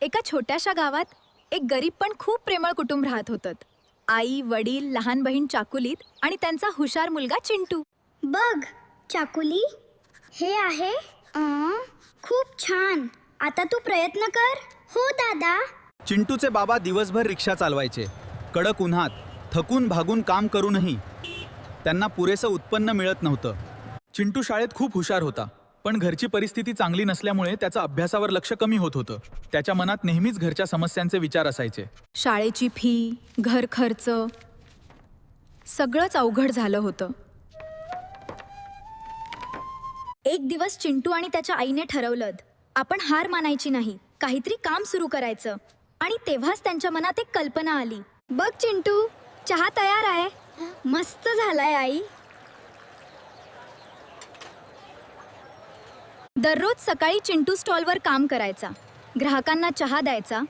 एका छोट्याशा गावात एक गरीब पण खूप प्रेमळ कुटुंब राहत होतं. आई, वडील, लहान बहीण चाकुलीत आणि त्यांचा हुशार मुलगा चिंटू. बघ चाकुली, हे आहे. खूप छान. आता तू प्रयत्न कर. हो दादा. चिंटूचे बाबा दिवसभर रिक्षा चालवायचे. कडक उन्हात थकून भागून काम करूनही त्यांना पुरेसं उत्पन्न मिळत नव्हतं. चिंटू शाळेत खूप हुशार होता, पण घरची परिस्थिती चांगली नसल्यामुळे त्याचं अभ्यासावर लक्ष कमी होत होतं. त्याच्या मनात नेहमीच घरच्या समस्यांचे विचार असायचे. शाळेची फी, घर खर्च, सगळंच अवघड झालं होतं. एक दिवस चिंटू आणि त्याच्या आईने ठरवलं, आपण हार मानायची नाही, काहीतरी काम सुरू करायचं. आणि तेव्हाच त्यांच्या मनात एक कल्पना आली. बघ चिंटू, चहा तयार आहे. मस्त झालाय आई. दररोज सकाळी चिंटू स्टॉलवर काम करायचा, ग्राहकांना चहा द्यायचा,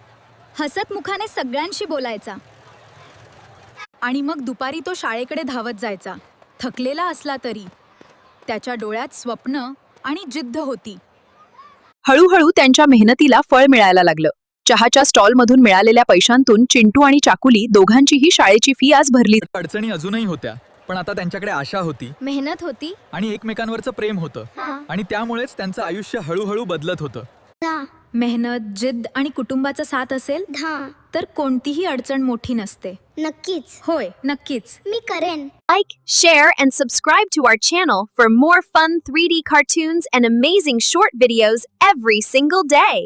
हसत मुखाने सगळ्यांशी बोलायचा. आणि मग दुपारी तो शाळेकडे धावत जायचा, थकलेला असला तरी. त्याच्या डोळ्यात स्वप्न आणि जिद्द होती. हळूहळू त्यांच्या मेहनतीला फळ मिळायला लागलं. चहाच्या स्टॉलमधून मिळालेल्या पैशांतून चिंटू आणि चाकुली दोघांचीही शाळेची फी आज भरली. अडचणी अजूनही होत्या, पण आता त्यांच्याकडे आशा होती मेहनत होती आणि एकमेकांवरचं प्रेम होतं. आणि त्यामुळेच त्यांचं आयुष्य हळूहळू बदलत होतं. मेहनत, जिद्द आणि कुटुंबाचा साथ असेल तर कोणतीही अडचण मोठी नसते. नक्कीच. होय, नक्कीच. मी करेन. Like, share, and subscribe to our channel for more fun 3D cartoons and amazing short videos every single day.